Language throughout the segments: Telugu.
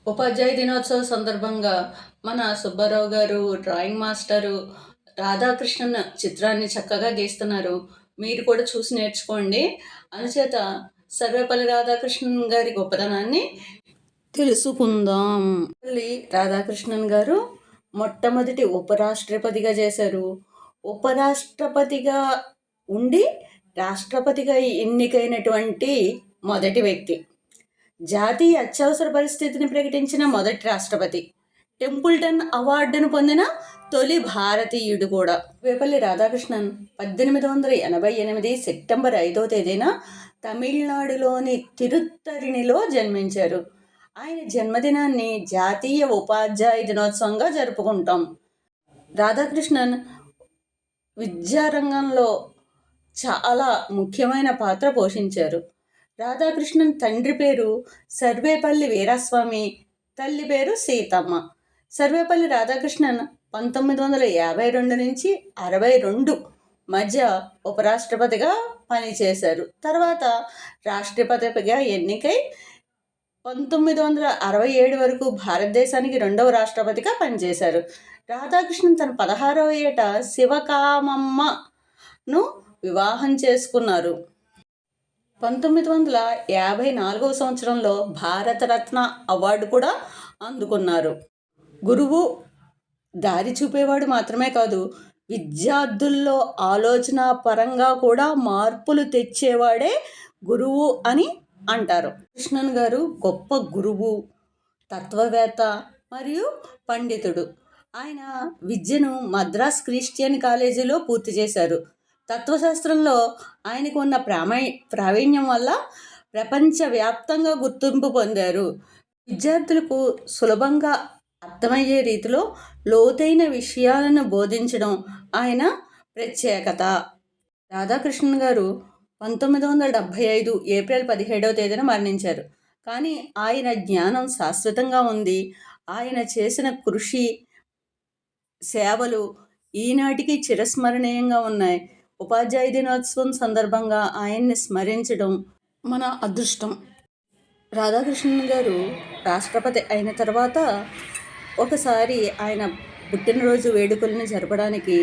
ఉపాధ్యాయ దినోత్సవ సందర్భంగా మన సుబ్బారావు గారు డ్రాయింగ్ మాస్టరు రాధాకృష్ణన్ చిత్రాన్ని చక్కగా గీస్తున్నారు. మీరు కూడా చూసి నేర్చుకోండి. అందుచేత సర్వేపల్లి రాధాకృష్ణన్ గారి గొప్పతనాన్ని తెలుసుకుందాం. రాధాకృష్ణన్ గారు మొట్టమొదటి ఉపరాష్ట్రపతిగా చేశారు. ఉపరాష్ట్రపతిగా ఉండి రాష్ట్రపతిగా ఎన్నికైనటువంటి మొదటి వ్యక్తి. జాతీయ అత్యవసర పరిస్థితిని ప్రకటించిన మొదటి రాష్ట్రపతి. టెంపుల్టన్ అవార్డును పొందిన తొలి భారతీయుడు కూడా. వేపల్లి రాధాకృష్ణన్ 1888 సెప్టెంబర్ 5వ తేదీన తమిళనాడులోని తిరుత్తరిణిలో జన్మించారు. ఆయన జన్మదినాన్ని జాతీయ ఉపాధ్యాయ దినోత్సవంగా జరుపుకుంటాం. రాధాకృష్ణన్ విద్యారంగంలో చాలా ముఖ్యమైన పాత్ర పోషించారు. రాధాకృష్ణన్ తండ్రి పేరు సర్వేపల్లి వీరాస్వామి, తల్లి పేరు సీతమ్మ. సర్వేపల్లి రాధాకృష్ణన్ 1952 నుంచి 62 మధ్య ఉపరాష్ట్రపతిగా పనిచేశారు. తర్వాత రాష్ట్రపతిగా ఎన్నికై 1967 వరకు భారతదేశానికి 2వ రాష్ట్రపతిగా పనిచేశారు. రాధాకృష్ణన్ తన 16వ ఏట శివకామమ్మను వివాహం చేసుకున్నారు. 1954 సంవత్సరంలో భారతరత్న అవార్డు కూడా అందుకున్నారు. గురువు దారి చూపేవాడు మాత్రమే కాదు, విద్యార్థుల్లో ఆలోచన పరంగా కూడా మార్పులు తెచ్చేవాడే గురువు అని అంటారు. కృష్ణన్ గారు గొప్ప గురువు, తత్వవేత్త మరియు పండితుడు. ఆయన విద్యను మద్రాస్ క్రిస్టియన్ కాలేజీలో పూర్తి చేశారు. తత్వశాస్త్రంలో ఆయనకు ఉన్న ప్రావీణ్యం వల్ల ప్రపంచవ్యాప్తంగా గుర్తింపు పొందారు. విద్యార్థులకు సులభంగా అర్థమయ్యే రీతిలో లోతైన విషయాలను బోధించడం ఆయన ప్రత్యేకత. రాధాకృష్ణన్ గారు 1975 ఏప్రిల్ 17వ తేదీన మరణించారు. కానీ ఆయన జ్ఞానం శాశ్వతంగా ఉంది. ఆయన చేసిన కృషి, సేవలు ఈనాటికి చిరస్మరణీయంగా ఉన్నాయి. ఉపాధ్యాయ దినోత్సవం సందర్భంగా ఆయన్ని స్మరించడం మన అదృష్టం. రాధాకృష్ణన్ గారు రాష్ట్రపతి అయిన తర్వాత ఒకసారి ఆయన పుట్టినరోజు వేడుకలను జరపడానికి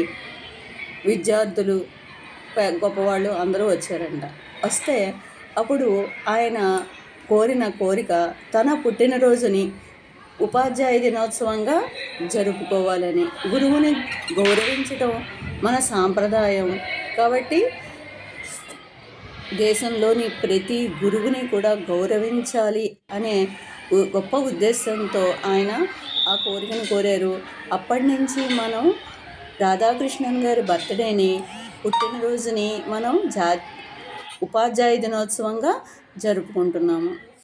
విద్యార్థులు, గొప్పవాళ్ళు అందరూ వచ్చారంట. వస్తే అప్పుడు ఆయన కోరిన కోరిక తన పుట్టినరోజుని ఉపాధ్యాయ దినోత్సవంగా జరుపుకోవాలని. గురువుని గౌరవించడం మన సాంప్రదాయం కాబట్టి దేశంలోని ప్రతి గురువుని కూడా గౌరవించాలి అనే గొప్ప ఉద్దేశంతో ఆయన ఆ కోరికను కోరారు. అప్పటి నుంచి మనం రాధాకృష్ణన్ గారి బర్త్డేని, పుట్టినరోజుని మనం ఉపాధ్యాయ దినోత్సవంగా జరుపుకుంటున్నాము.